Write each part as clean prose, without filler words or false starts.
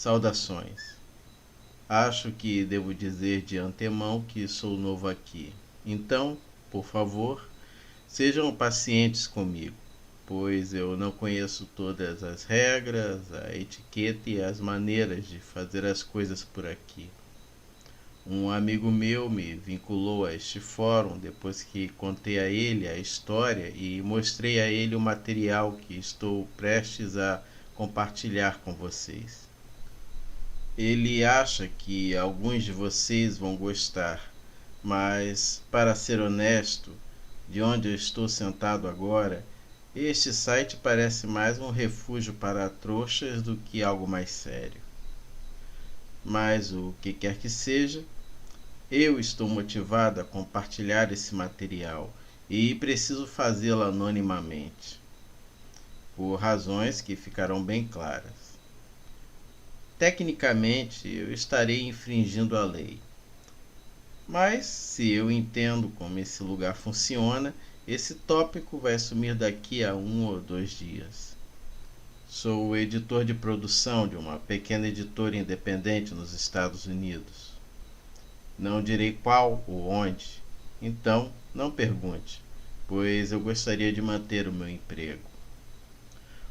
Saudações. Acho que devo dizer de antemão que sou novo aqui. Então, por favor, sejam pacientes comigo, pois eu não conheço todas as regras, a etiqueta e as maneiras de fazer as coisas por aqui. Um amigo meu me vinculou a este fórum depois que contei a ele a história e mostrei a ele o material que estou prestes a compartilhar com vocês. Ele acha que alguns de vocês vão gostar, mas, para ser honesto, de onde eu estou sentado agora, este site parece mais um refúgio para trouxas do que algo mais sério. Mas o que quer que seja, eu estou motivado a compartilhar esse material e preciso fazê-lo anonimamente, por razões que ficarão bem claras. Tecnicamente, eu estarei infringindo a lei. Mas, se eu entendo como esse lugar funciona, esse tópico vai sumir daqui a 1 ou 2 dias. Sou o editor de produção de uma pequena editora independente nos Estados Unidos. Não direi qual ou onde, então não pergunte, pois eu gostaria de manter o meu emprego.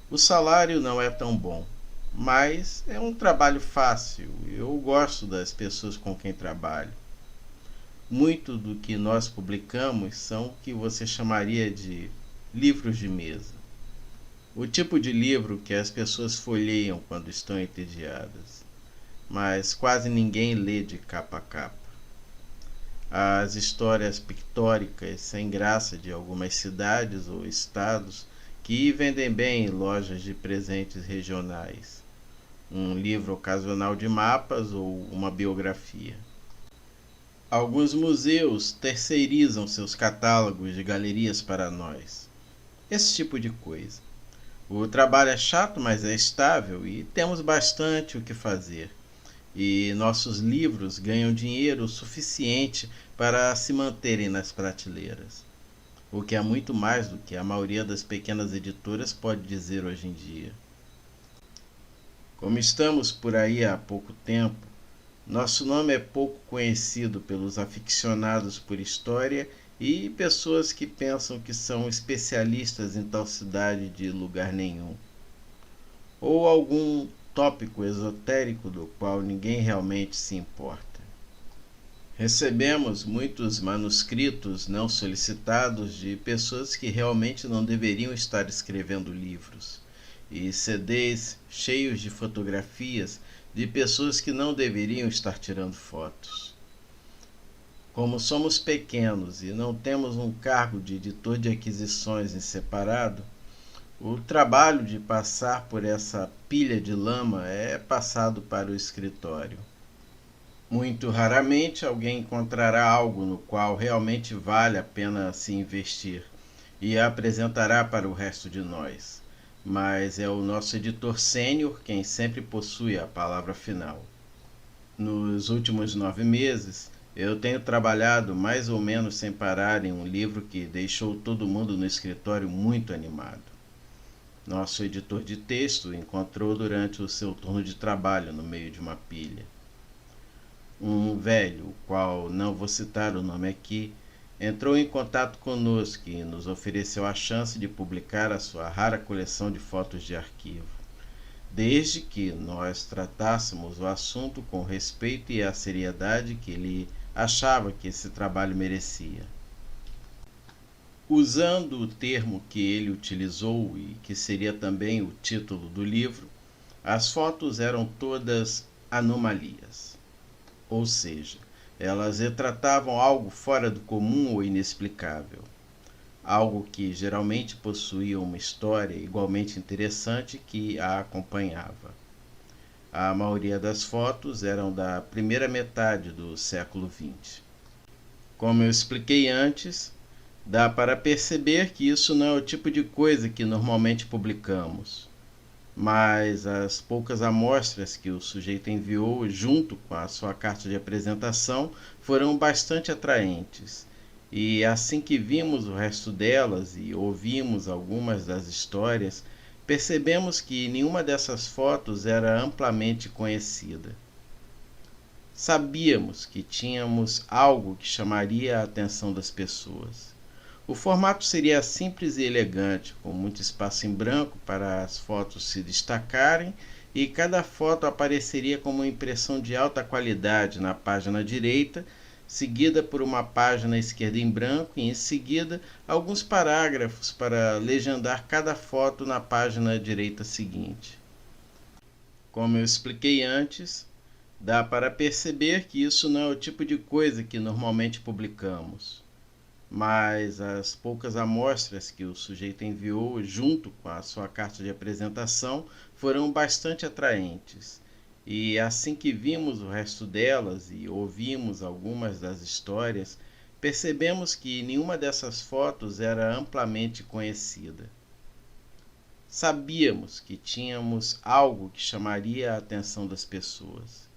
O salário não é tão bom, mas é um trabalho fácil. Eu gosto das pessoas com quem trabalho. Muito do que nós publicamos são o que você chamaria de livros de mesa. O tipo de livro que as pessoas folheiam quando estão entediadas, mas quase ninguém lê de capa a capa. As histórias pictóricas sem graça de algumas cidades ou estados que vendem bem em lojas de presentes regionais, um livro ocasional de mapas ou uma biografia. Alguns museus terceirizam seus catálogos de galerias para nós. Esse tipo de coisa. O trabalho é chato, mas é estável e temos bastante o que fazer. E nossos livros ganham dinheiro o suficiente para se manterem nas prateleiras, o que é muito mais do que a maioria das pequenas editoras pode dizer hoje em dia. Como estamos por aí há pouco tempo, nosso nome é pouco conhecido pelos aficionados por história e pessoas que pensam que são especialistas em tal cidade de lugar nenhum, ou algum tópico esotérico do qual ninguém realmente se importa. Recebemos muitos manuscritos não solicitados de pessoas que realmente não deveriam estar escrevendo livros, e CDs cheios de fotografias de pessoas que não deveriam estar tirando fotos. Como somos pequenos e não temos um cargo de editor de aquisições em separado, o trabalho de passar por essa pilha de lama é passado para o escritório. Muito raramente alguém encontrará algo no qual realmente vale a pena se investir e a apresentará para o resto de nós, mas é o nosso editor sênior quem sempre possui a palavra final. Nos últimos 9 meses, eu tenho trabalhado mais ou menos sem parar em um livro que deixou todo mundo no escritório muito animado. Nosso editor de texto encontrou durante o seu turno de trabalho no meio de uma pilha. Um velho, o qual não vou citar o nome aqui, entrou em contato conosco e nos ofereceu a chance de publicar a sua rara coleção de fotos de arquivo, desde que nós tratássemos o assunto com o respeito e a seriedade que ele achava que esse trabalho merecia. Usando o termo que ele utilizou e que seria também o título do livro, as fotos eram todas anomalias. Ou seja, elas retratavam algo fora do comum ou inexplicável, algo que geralmente possuía uma história igualmente interessante que a acompanhava. A maioria das fotos eram da primeira metade do século XX. Como eu expliquei antes, dá para perceber que isso não é o tipo de coisa que normalmente publicamos. Mas as poucas amostras que o sujeito enviou junto com a sua carta de apresentação foram bastante atraentes. E assim que vimos o resto delas e ouvimos algumas das histórias, percebemos que nenhuma dessas fotos era amplamente conhecida. Sabíamos que tínhamos algo que chamaria a atenção das pessoas. O formato seria simples e elegante, com muito espaço em branco para as fotos se destacarem, e cada foto apareceria como uma impressão de alta qualidade na página direita, seguida por uma página esquerda em branco e, em seguida, alguns parágrafos para legendar cada foto na página direita seguinte. Como eu expliquei antes, dá para perceber que isso não é o tipo de coisa que normalmente publicamos, mas as poucas amostras que o sujeito enviou junto com a sua carta de apresentação foram bastante atraentes. E assim que vimos o resto delas e ouvimos algumas das histórias, percebemos que nenhuma dessas fotos era amplamente conhecida. Sabíamos que tínhamos algo que chamaria a atenção das pessoas.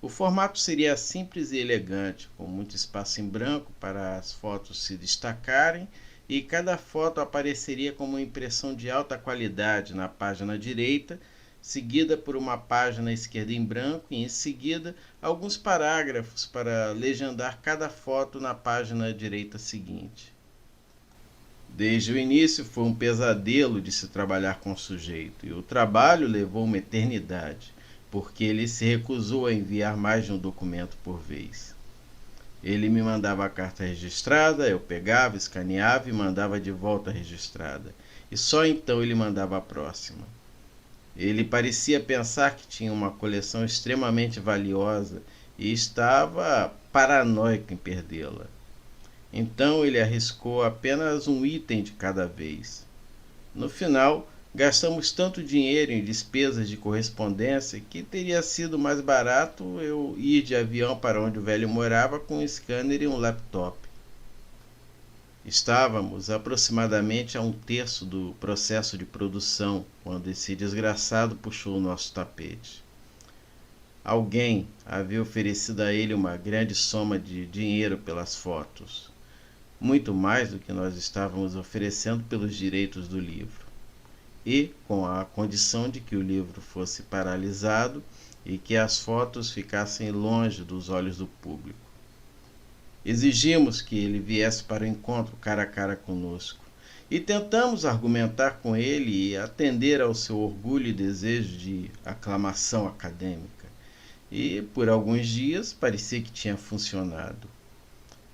O formato seria simples e elegante, com muito espaço em branco para as fotos se destacarem, e cada foto apareceria como uma impressão de alta qualidade na página direita, seguida por uma página esquerda em branco e, em seguida, alguns parágrafos para legendar cada foto na página direita seguinte. Desde o início foi um pesadelo de se trabalhar com o sujeito, e o trabalho levou uma eternidade, porque ele se recusou a enviar mais de um documento por vez. Ele me mandava a carta registrada, eu pegava, escaneava e mandava de volta registrada, e só então ele mandava a próxima. Ele parecia pensar que tinha uma coleção extremamente valiosa e estava paranoico em perdê-la. Então ele arriscou apenas um item de cada vez. No final, gastamos tanto dinheiro em despesas de correspondência que teria sido mais barato eu ir de avião para onde o velho morava com um scanner e um laptop. Estávamos aproximadamente a um terço do processo de produção quando esse desgraçado puxou o nosso tapete. Alguém havia oferecido a ele uma grande soma de dinheiro pelas fotos, muito mais do que nós estávamos oferecendo pelos direitos do livro, e com a condição de que o livro fosse paralisado e que as fotos ficassem longe dos olhos do público. Exigimos que ele viesse para o encontro cara a cara conosco, e tentamos argumentar com ele e atender ao seu orgulho e desejo de aclamação acadêmica, e por alguns dias parecia que tinha funcionado.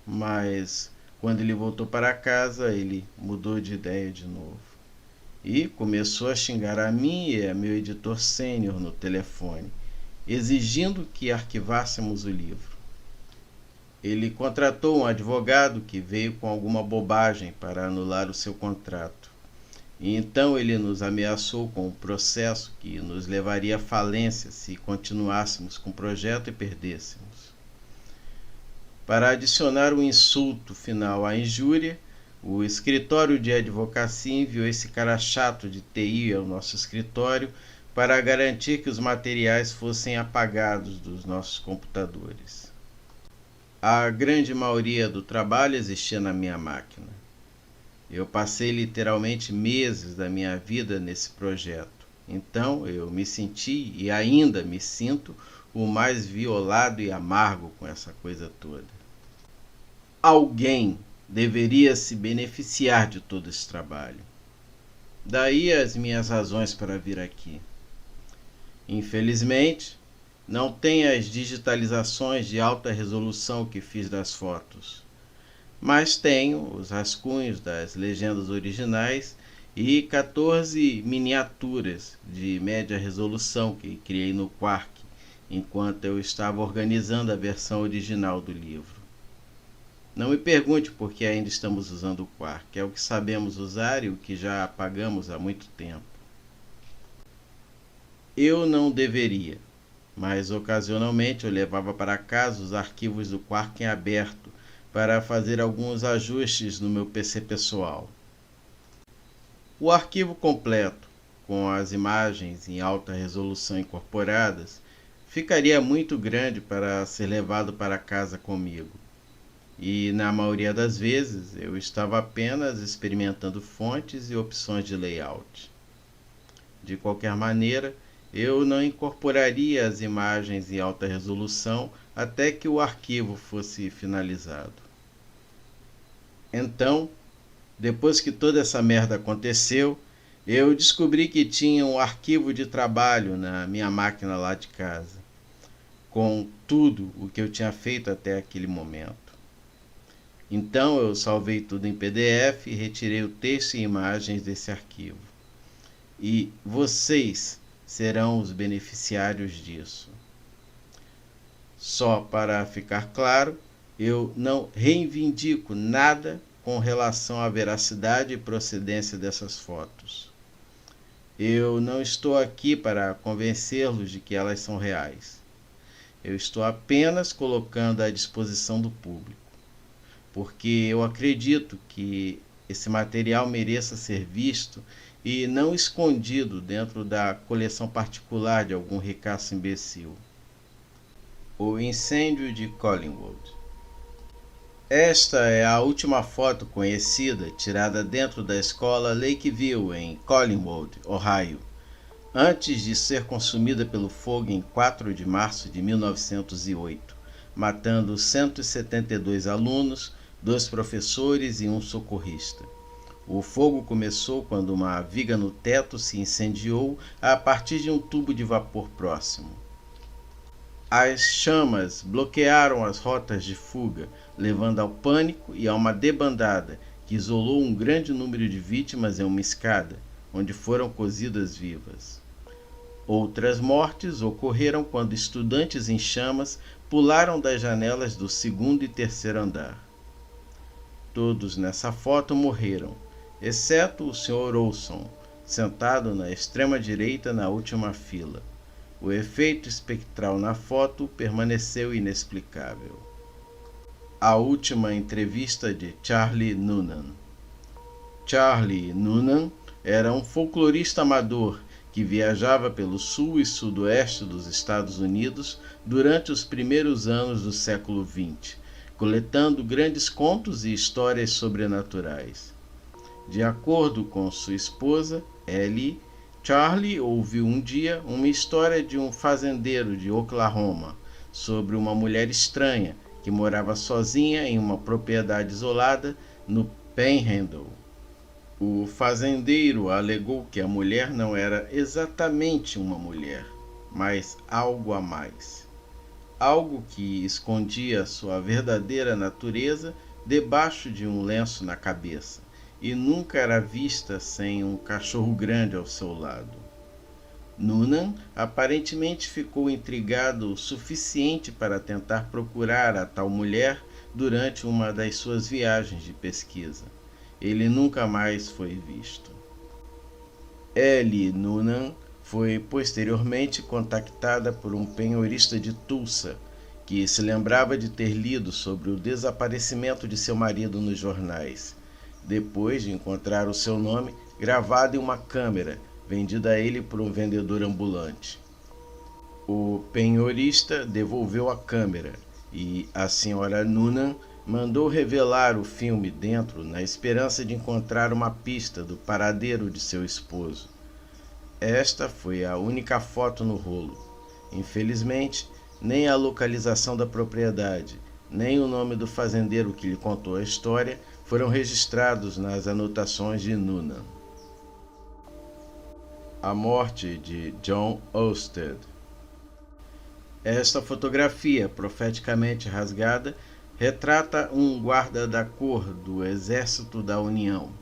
Mas quando ele voltou para casa, ele mudou de ideia de novo e começou a xingar a mim e a meu editor sênior no telefone, exigindo que arquivássemos o livro. Ele contratou um advogado que veio com alguma bobagem para anular o seu contrato. E então ele nos ameaçou com um processo que nos levaria à falência se continuássemos com o projeto e perdêssemos. Para adicionar um insulto final à injúria, o escritório de advocacia enviou esse cara chato de TI ao nosso escritório para garantir que os materiais fossem apagados dos nossos computadores. A grande maioria do trabalho existia na minha máquina. Eu passei literalmente meses da minha vida nesse projeto. Então eu me senti e ainda me sinto o mais violado e amargo com essa coisa toda. Alguém deveria se beneficiar de todo esse trabalho. Daí as minhas razões para vir aqui. Infelizmente, não tem as digitalizações de alta resolução que fiz das fotos, mas tenho os rascunhos das legendas originais e 14 miniaturas de média resolução que criei no Quark, enquanto eu estava organizando a versão original do livro. Não me pergunte por que ainda estamos usando o Quark, é o que sabemos usar e o que já apagamos há muito tempo. Eu não deveria, mas ocasionalmente eu levava para casa os arquivos do Quark em aberto para fazer alguns ajustes no meu PC pessoal. O arquivo completo, com as imagens em alta resolução incorporadas, ficaria muito grande para ser levado para casa comigo. E na maioria das vezes eu estava apenas experimentando fontes e opções de layout. De qualquer maneira, eu não incorporaria as imagens em alta resolução até que o arquivo fosse finalizado. Então, depois que toda essa merda aconteceu, eu descobri que tinha um arquivo de trabalho na minha máquina lá de casa, com tudo o que eu tinha feito até aquele momento. Então eu salvei tudo em PDF e retirei o texto e imagens desse arquivo. E vocês serão os beneficiários disso. Só para ficar claro, eu não reivindico nada com relação à veracidade e procedência dessas fotos. Eu não estou aqui para convencê-los de que elas são reais. Eu estou apenas colocando à disposição do público, porque eu acredito que esse material mereça ser visto e não escondido dentro da coleção particular de algum ricaço imbecil. O incêndio de Collingwood. Esta é a última foto conhecida tirada dentro da escola Lakeview, em Collingwood, Ohio, antes de ser consumida pelo fogo em 4 de março de 1908, matando 172 alunos, 2 professores e um socorrista. O fogo começou quando uma viga no teto se incendiou a partir de um tubo de vapor próximo. As chamas bloquearam as rotas de fuga, levando ao pânico e a uma debandada que isolou um grande número de vítimas em uma escada, onde foram cozidas vivas. Outras mortes ocorreram quando estudantes em chamas pularam das janelas do 2º e 3º andar. Todos nessa foto morreram, exceto o Sr. Olson, sentado na extrema direita na última fila. O efeito espectral na foto permaneceu inexplicável. A última entrevista de Charlie Noonan. Charlie Noonan era um folclorista amador que viajava pelo sul e sudoeste dos Estados Unidos durante os primeiros anos do século XX, coletando grandes contos e histórias sobrenaturais. De acordo com sua esposa, Ellie, Charlie ouviu um dia uma história de um fazendeiro de Oklahoma sobre uma mulher estranha que morava sozinha em uma propriedade isolada no Panhandle. O fazendeiro alegou que a mulher não era exatamente uma mulher, mas algo a mais. Algo que escondia sua verdadeira natureza debaixo de um lenço na cabeça, e nunca era vista sem um cachorro grande ao seu lado. Noonan aparentemente ficou intrigado o suficiente para tentar procurar a tal mulher durante uma das suas viagens de pesquisa. Ele nunca mais foi visto. Ellie Noonan foi posteriormente contactada por um penhorista de Tulsa, que se lembrava de ter lido sobre o desaparecimento de seu marido nos jornais, depois de encontrar o seu nome gravado em uma câmera vendida a ele por um vendedor ambulante. O penhorista devolveu a câmera e a senhora Noonan mandou revelar o filme dentro na esperança de encontrar uma pista do paradeiro de seu esposo. Esta foi a única foto no rolo. Infelizmente, nem a localização da propriedade, nem o nome do fazendeiro que lhe contou a história foram registrados nas anotações de Noonan. A morte de John Ousted. Esta fotografia, profeticamente rasgada, retrata um guarda da cor do Exército da União,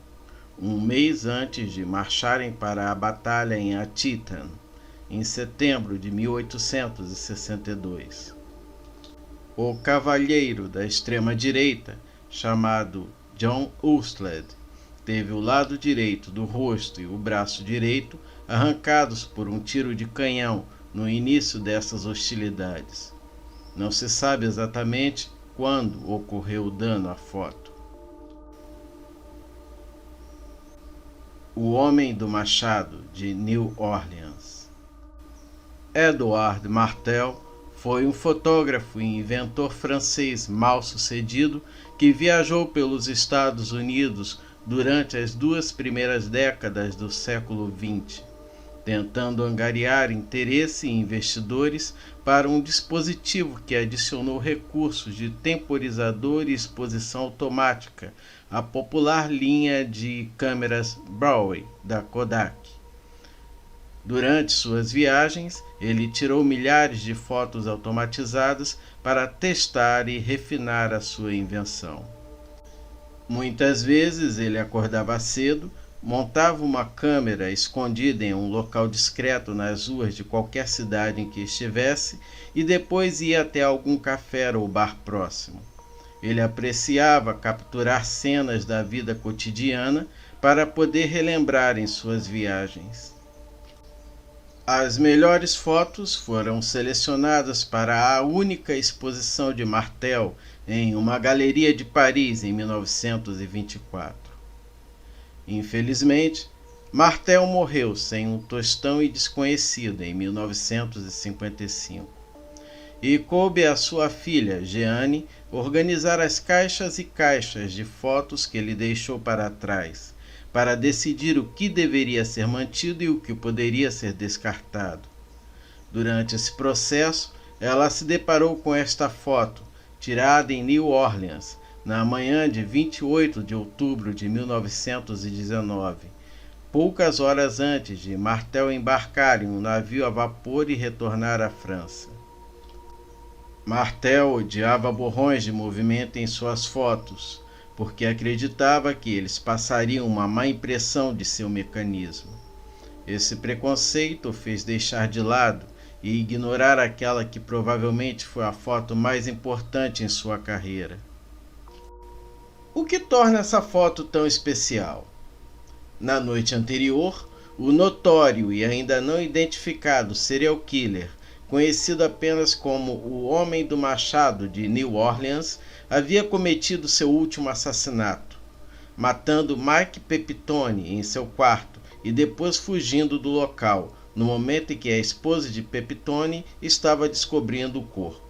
um mês antes de marcharem para a batalha em Antietam, em setembro de 1862. O cavalheiro da extrema-direita, chamado John Ousted, teve o lado direito do rosto e o braço direito arrancados por um tiro de canhão no início dessas hostilidades. Não se sabe exatamente quando ocorreu o dano à foto. O Homem do Machado, de New Orleans. Edouard Martel foi um fotógrafo e inventor francês mal-sucedido que viajou pelos Estados Unidos durante as 2 primeiras décadas do século XX. tentando angariar interesse e investidores para um dispositivo que adicionou recursos de temporizador e exposição automática à popular linha de câmeras Braille da Kodak. Durante suas viagens, ele tirou milhares de fotos automatizadas para testar e refinar a sua invenção. Muitas vezes ele acordava cedo, montava uma câmera escondida em um local discreto nas ruas de qualquer cidade em que estivesse e depois ia até algum café ou bar próximo. Ele apreciava capturar cenas da vida cotidiana para poder relembrar em suas viagens. As melhores fotos foram selecionadas para a única exposição de Martel em uma galeria de Paris em 1924. Infelizmente, Martel morreu sem um tostão e desconhecido em 1955. E coube à sua filha, Jeanne, organizar as caixas e caixas de fotos que ele deixou para trás, para decidir o que deveria ser mantido e o que poderia ser descartado. Durante esse processo, ela se deparou com esta foto, tirada em New Orleans, na manhã de 28 de outubro de 1919, poucas horas antes de Martel embarcar em um navio a vapor e retornar à França. Martel odiava borrões de movimento em suas fotos, porque acreditava que eles passariam uma má impressão de seu mecanismo. Esse preconceito o fez deixar de lado e ignorar aquela que provavelmente foi a foto mais importante em sua carreira. O que torna essa foto tão especial? Na noite anterior, o notório e ainda não identificado serial killer, conhecido apenas como o Homem do Machado de New Orleans, havia cometido seu último assassinato, matando Mike Pepitone em seu quarto e depois fugindo do local, no momento em que a esposa de Pepitone estava descobrindo o corpo.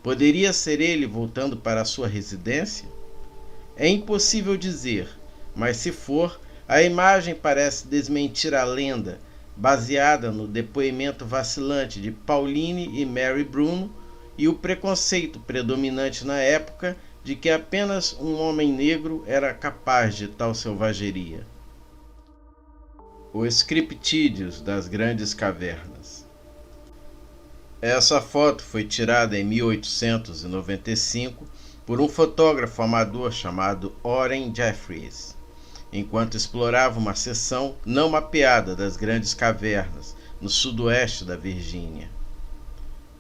Poderia ser ele voltando para sua residência? É impossível dizer, mas se for, a imagem parece desmentir a lenda, baseada no depoimento vacilante de Pauline e Mary Bruno e o preconceito predominante na época de que apenas um homem negro era capaz de tal selvageria. Os criptídeos das grandes cavernas. Essa foto foi tirada em 1895 por um fotógrafo amador chamado Orrin Jeffries, enquanto explorava uma seção não mapeada das grandes cavernas no sudoeste da Virgínia.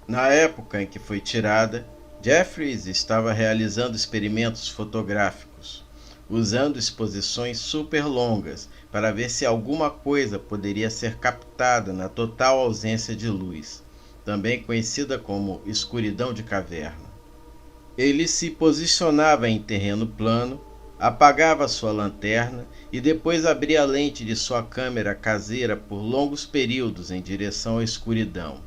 Na época em que foi tirada, Jeffries estava realizando experimentos fotográficos, usando exposições super longas para ver se alguma coisa poderia ser captada na total ausência de luz, também conhecida como escuridão de caverna. Ele se posicionava em terreno plano, apagava sua lanterna e depois abria a lente de sua câmera caseira por longos períodos em direção à escuridão.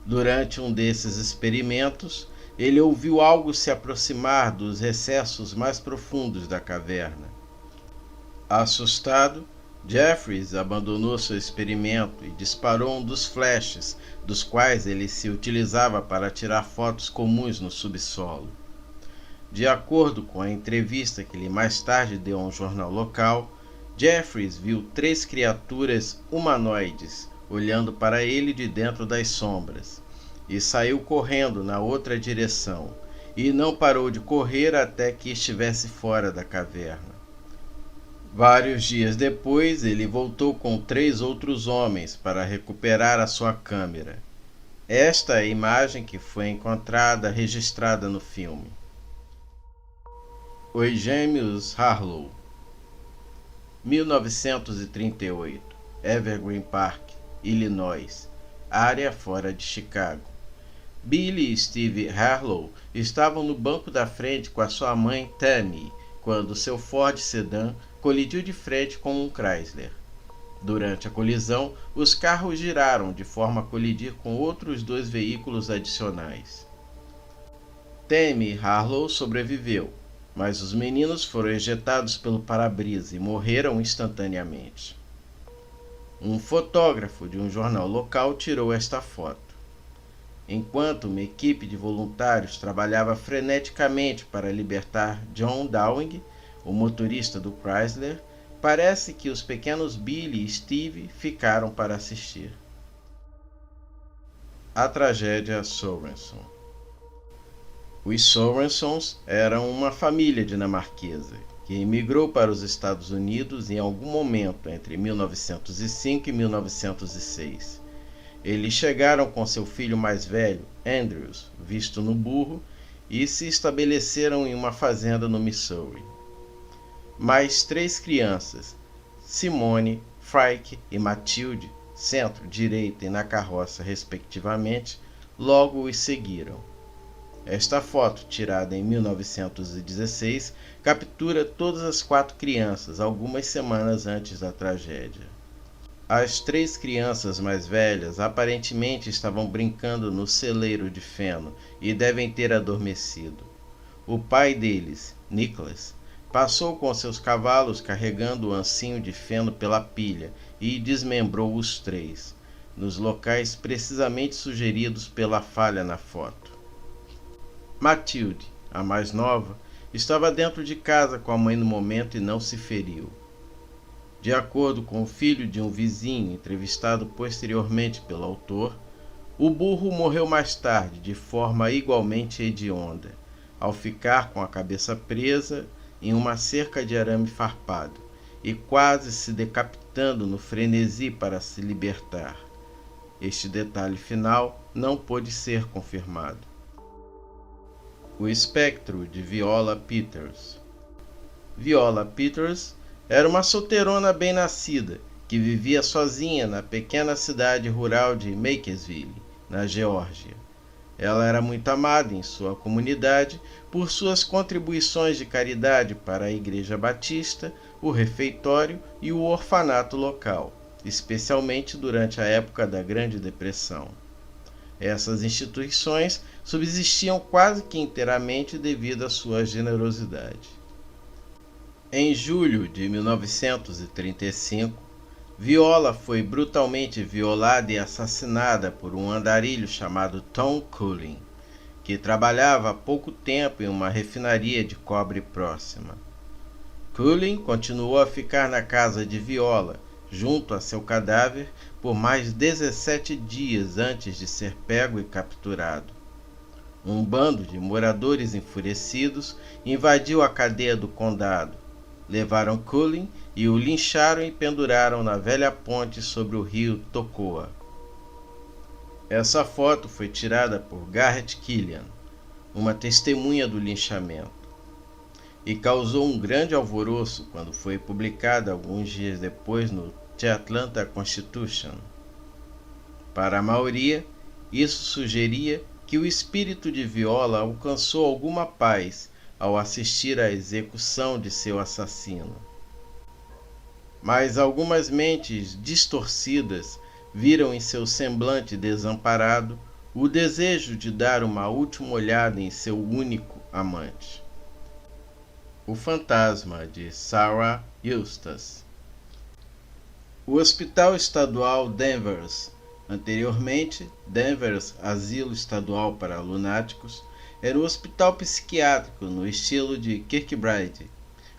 Durante um desses experimentos, ele ouviu algo se aproximar dos recessos mais profundos da caverna. Assustado, Jeffries abandonou seu experimento e disparou um dos flashes, dos quais ele se utilizava para tirar fotos comuns no subsolo. De acordo com a entrevista que ele mais tarde deu a um jornal local, Jeffries viu 3 criaturas humanoides olhando para ele de dentro das sombras, e saiu correndo na outra direção, e não parou de correr até que estivesse fora da caverna. Vários dias depois, ele voltou com 3 outros homens para recuperar a sua câmera. Esta é a imagem que foi encontrada registrada no filme. Os Gêmeos Harlow. 1938, Evergreen Park, Illinois, área fora de Chicago. Billy e Steve Harlow estavam no banco da frente com a sua mãe Tammy quando seu Ford Sedan colidiu de frente com um Chrysler. Durante a colisão, os carros giraram de forma a colidir com outros 2 veículos adicionais. Tammy Harlow sobreviveu, mas os meninos foram ejetados pelo para-brisa e morreram instantaneamente. Um fotógrafo de um jornal local tirou esta foto. Enquanto uma equipe de voluntários trabalhava freneticamente para libertar John Downing, o motorista do Chrysler, parece que os pequenos Billy e Steve ficaram para assistir. A tragédia Sorenson. Os Sorensons eram uma família dinamarquesa que emigrou para os Estados Unidos em algum momento entre 1905 e 1906. Eles chegaram com seu filho mais velho, Andrews, visto no burro, e se estabeleceram em uma fazenda no Missouri. Mais 3 crianças, Simone, Frike e Matilde, centro-direita e na carroça respectivamente, logo os seguiram. Esta foto, tirada em 1916, captura todas as 4 crianças algumas semanas antes da tragédia. As 3 crianças mais velhas aparentemente estavam brincando no celeiro de feno e devem ter adormecido. O pai deles, Nicholas, passou com seus cavalos carregando o ancinho de feno pela pilha e desmembrou os 3, nos locais precisamente sugeridos pela falha na foto. Matilde, a mais nova, estava dentro de casa com a mãe no momento e não se feriu. De acordo com o filho de um vizinho entrevistado posteriormente pelo autor, o burro morreu mais tarde de forma igualmente hedionda, ao ficar com a cabeça presa em uma cerca de arame farpado e quase se decapitando no frenesi para se libertar. Este detalhe final não pôde ser confirmado. O espectro de Viola Peters. Viola Peters era uma solteirona bem-nascida que vivia sozinha na pequena cidade rural de Makersville, na Geórgia. Ela era muito amada em sua comunidade por suas contribuições de caridade para a Igreja Batista, o refeitório e o orfanato local, especialmente durante a época da Grande Depressão. Essas instituições subsistiam quase que inteiramente devido à sua generosidade. Em julho de 1935, Viola foi brutalmente violada e assassinada por um andarilho chamado Tom Cullen, que trabalhava há pouco tempo em uma refinaria de cobre próxima. Cullen continuou a ficar na casa de Viola, junto a seu cadáver, por mais 17 dias antes de ser pego e capturado. Um bando de moradores enfurecidos invadiu a cadeia do condado, levaram Cullen e o lincharam e penduraram na velha ponte sobre o rio Toccoa. Essa foto foi tirada por Garrett Killian, uma testemunha do linchamento, e causou um grande alvoroço quando foi publicada alguns dias depois no The Atlanta Constitution. Para a maioria, isso sugeria que o espírito de Viola alcançou alguma paz ao assistir à execução de seu assassino. Mas algumas mentes distorcidas viram em seu semblante desamparado o desejo de dar uma última olhada em seu único amante. O fantasma de Sarah Eustace. O Hospital Estadual Danvers, anteriormente Danvers Asilo Estadual para Lunáticos, era um hospital psiquiátrico no estilo de Kirkbride,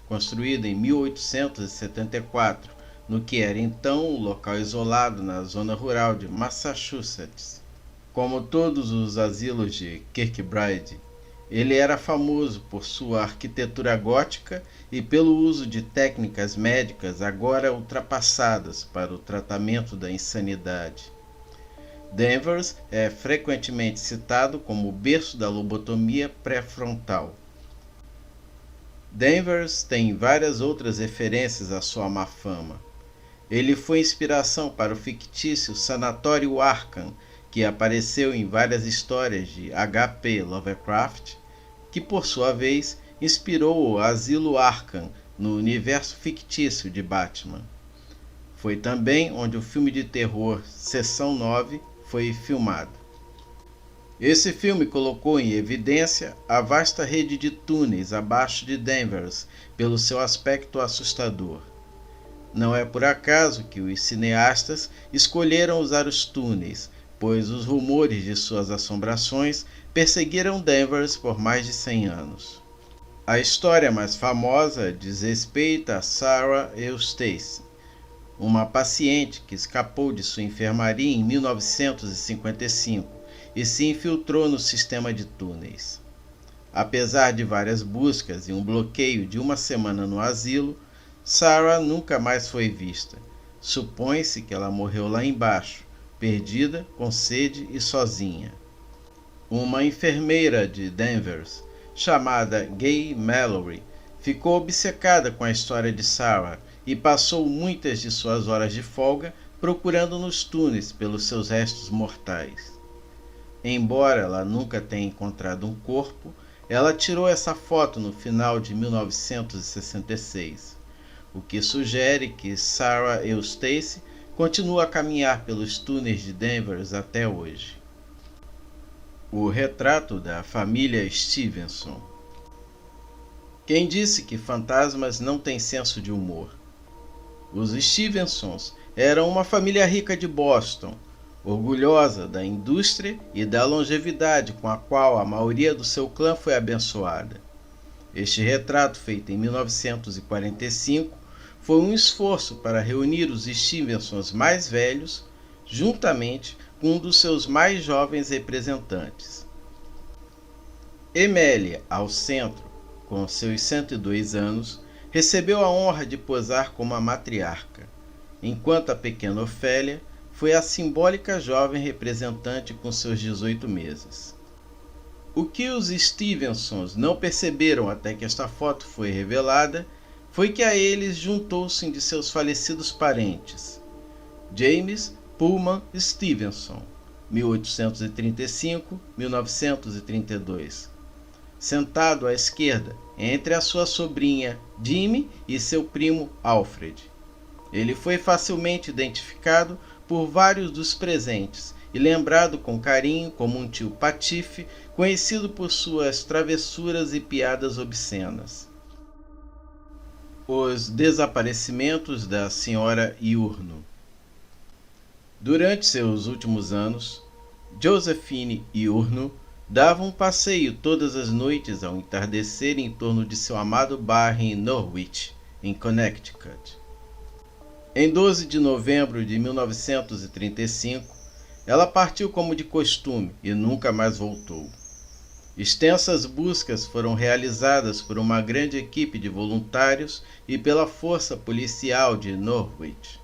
construído em 1874, no que era então um local isolado na zona rural de Massachusetts. Como todos os asilos de Kirkbride, ele era famoso por sua arquitetura gótica e pelo uso de técnicas médicas agora ultrapassadas para o tratamento da insanidade. Danvers é frequentemente citado como o berço da lobotomia pré-frontal. Danvers tem várias outras referências à sua má fama. Ele foi inspiração para o fictício Sanatório Arkham, que apareceu em várias histórias de H.P. Lovecraft, que por sua vez inspirou o Asilo Arkham no universo fictício de Batman. Foi também onde o filme de terror Seção 9 foi filmado. Esse filme colocou em evidência a vasta rede de túneis abaixo de Danvers pelo seu aspecto assustador. Não é por acaso que os cineastas escolheram usar os túneis, pois os rumores de suas assombrações perseguiram Danvers por mais de 100 anos. A história mais famosa diz respeito a Sarah Eustace, uma paciente que escapou de sua enfermaria em 1955 e se infiltrou no sistema de túneis. Apesar de várias buscas e um bloqueio de uma semana no asilo, Sarah nunca mais foi vista. Supõe-se que ela morreu lá embaixo, perdida, com sede e sozinha. Uma enfermeira de Danvers, chamada Gay Mallory, ficou obcecada com a história de Sarah e passou muitas de suas horas de folga procurando nos túneis pelos seus restos mortais. Embora ela nunca tenha encontrado um corpo, ela tirou essa foto no final de 1966, o que sugere que Sarah Eustace continua a caminhar pelos túneis de Danvers até hoje. O retrato da família Stevenson. Quem disse que fantasmas não têm senso de humor? Os Stevensons eram uma família rica de Boston, orgulhosa da indústria e da longevidade com a qual a maioria do seu clã foi abençoada. Este retrato, feito em 1945, foi um esforço para reunir os Stevensons mais velhos, juntamente com um dos seus mais jovens representantes. Emilie, ao centro, com seus 102 anos, recebeu a honra de posar como a matriarca, enquanto a pequena Ofélia foi a simbólica jovem representante com seus 18 meses. O que os Stevensons não perceberam até que esta foto foi revelada foi que a eles juntou-se um de seus falecidos parentes, James Pullman Stevenson, 1835-1932, sentado à esquerda entre a sua sobrinha Jimmy e seu primo Alfred. Ele foi facilmente identificado por vários dos presentes e lembrado com carinho como um tio patife conhecido por suas travessuras e piadas obscenas. Os desaparecimentos da Sra. Iurno. Durante seus últimos anos, Josephine Iurno dava um passeio todas as noites ao entardecer em torno de seu amado bar em Norwich, em Connecticut. Em 12 de novembro de 1935, ela partiu como de costume e nunca mais voltou. Extensas buscas foram realizadas por uma grande equipe de voluntários e pela força policial de Norwich,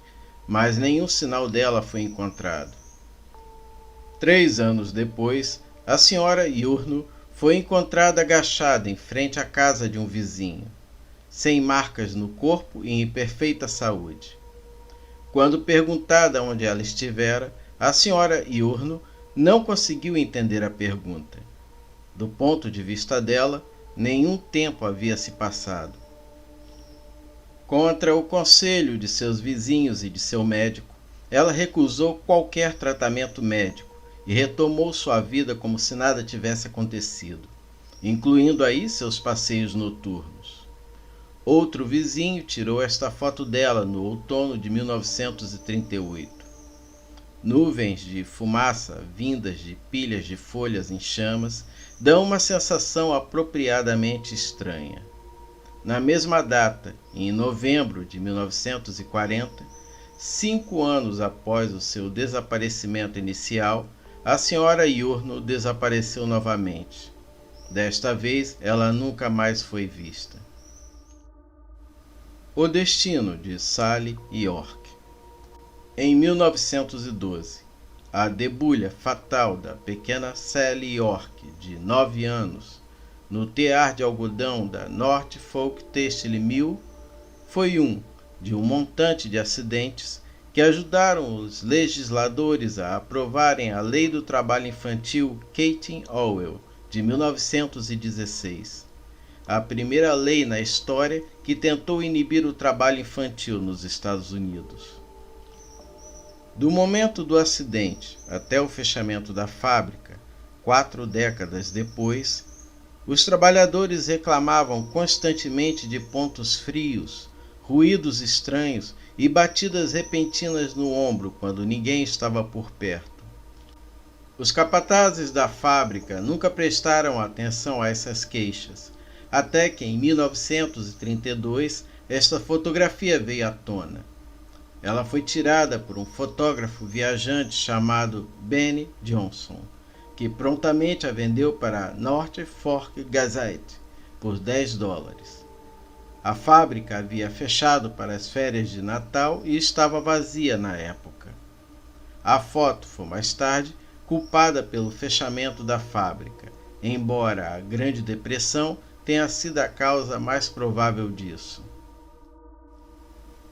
mas nenhum sinal dela foi encontrado. 3 anos depois, a Sra. Iurno foi encontrada agachada em frente à casa de um vizinho, sem marcas no corpo e em perfeita saúde. Quando perguntada onde ela estivera, a Sra. Iurno não conseguiu entender a pergunta. Do ponto de vista dela, nenhum tempo havia se passado. Contra o conselho de seus vizinhos e de seu médico, ela recusou qualquer tratamento médico e retomou sua vida como se nada tivesse acontecido, incluindo aí seus passeios noturnos. Outro vizinho tirou esta foto dela no outono de 1938. Nuvens de fumaça vindas de pilhas de folhas em chamas dão uma sensação apropriadamente estranha. Na mesma data, em novembro de 1940, 5 anos após o seu desaparecimento inicial, a Sra. Iurno desapareceu novamente. Desta vez, ela nunca mais foi vista. O destino de Sally York. Em 1912, a debulha fatal da pequena Sally York, de 9 anos, no tear de algodão da Norfolk Textile Mill, foi um de um montante de acidentes que ajudaram os legisladores a aprovarem a Lei do Trabalho Infantil Keating-Owell, de 1916. A primeira lei na história que tentou inibir o trabalho infantil nos Estados Unidos. Do momento do acidente até o fechamento da fábrica, 4 décadas depois, os trabalhadores reclamavam constantemente de pontos frios, ruídos estranhos e batidas repentinas no ombro quando ninguém estava por perto. Os capatazes da fábrica nunca prestaram atenção a essas queixas, até que em 1932 esta fotografia veio à tona. Ela foi tirada por um fotógrafo viajante chamado Benny Johnson, que prontamente a vendeu para a North Fork Gazette por $10. A fábrica havia fechado para as férias de Natal e estava vazia na época. A foto foi mais tarde culpada pelo fechamento da fábrica, embora a Grande Depressão tenha sido a causa mais provável disso.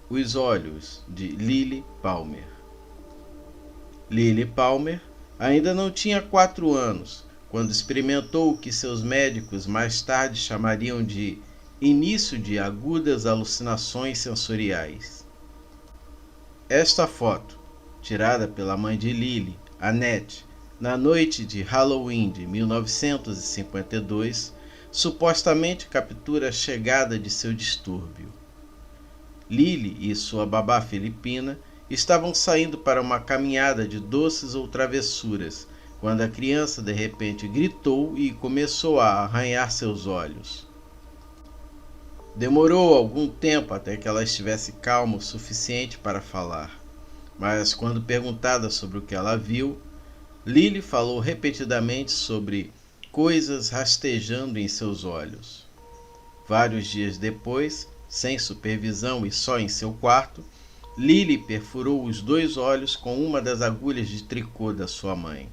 Os olhos de Lily Palmer. Lily Palmer ainda não tinha 4 anos quando experimentou o que seus médicos mais tarde chamariam de início de agudas alucinações sensoriais. Esta foto, tirada pela mãe de Lily, Annette, na noite de Halloween de 1952, supostamente captura a chegada de seu distúrbio. Lily e sua babá filipina estavam saindo para uma caminhada de doces ou travessuras, quando a criança de repente gritou e começou a arranhar seus olhos. Demorou algum tempo até que ela estivesse calma o suficiente para falar, mas quando perguntada sobre o que ela viu, Lily falou repetidamente sobre coisas rastejando em seus olhos. Vários dias depois, sem supervisão e só em seu quarto, Lily perfurou os 2 olhos com uma das agulhas de tricô da sua mãe.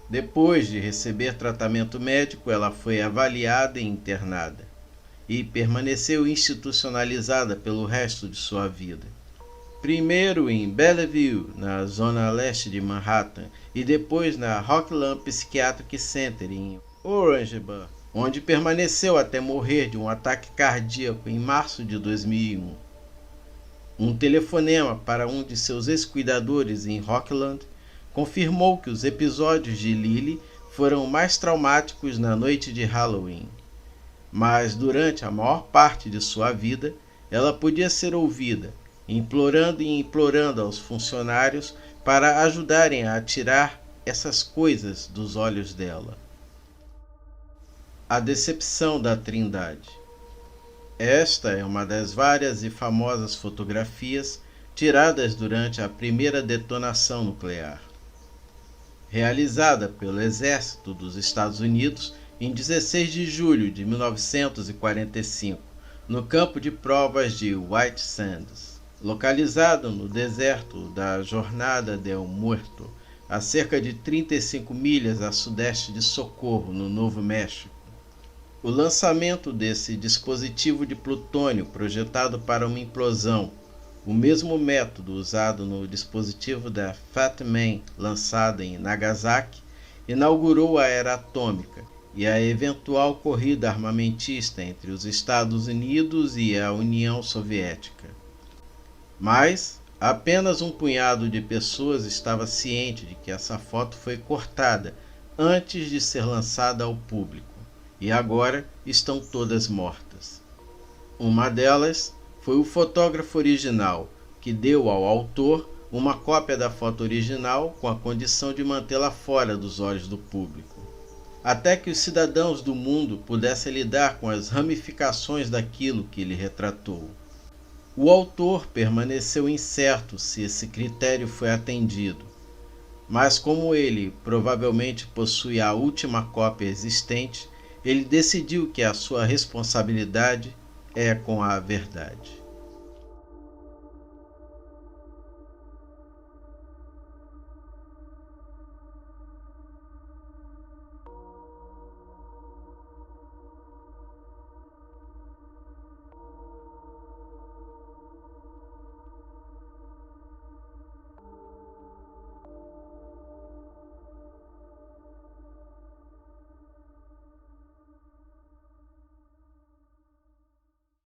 Depois de receber tratamento médico, ela foi avaliada e internada, e permaneceu institucionalizada pelo resto de sua vida. Primeiro em Bellevue, na zona leste de Manhattan, e depois na Rockland Psychiatric Center em Orangeburg, onde permaneceu até morrer de um ataque cardíaco em março de 2001. Um telefonema para um de seus ex-cuidadores em Rockland confirmou que os episódios de Lily foram mais traumáticos na noite de Halloween. Mas durante a maior parte de sua vida, ela podia ser ouvida, implorando aos funcionários para ajudarem a tirar essas coisas dos olhos dela. A decepção da Trindade. Esta é uma das várias e famosas fotografias tiradas durante a primeira detonação nuclear. Realizada pelo Exército dos Estados Unidos em 16 de julho de 1945, no campo de provas de White Sands, localizado no deserto da Jornada del Muerto, a cerca de 35 milhas a sudeste de Socorro, no Novo México. O lançamento desse dispositivo de plutônio projetado para uma implosão, o mesmo método usado no dispositivo da Fat Man lançada em Nagasaki, inaugurou a era atômica e a eventual corrida armamentista entre os Estados Unidos e a União Soviética. Mas apenas um punhado de pessoas estava ciente de que essa foto foi cortada antes de ser lançada ao público, e agora estão todas mortas. Uma delas foi o fotógrafo original, que deu ao autor uma cópia da foto original com a condição de mantê-la fora dos olhos do público, até que os cidadãos do mundo pudessem lidar com as ramificações daquilo que ele retratou. O autor permaneceu incerto se esse critério foi atendido, mas como ele provavelmente possui a última cópia existente, ele decidiu que a sua responsabilidade é com a verdade.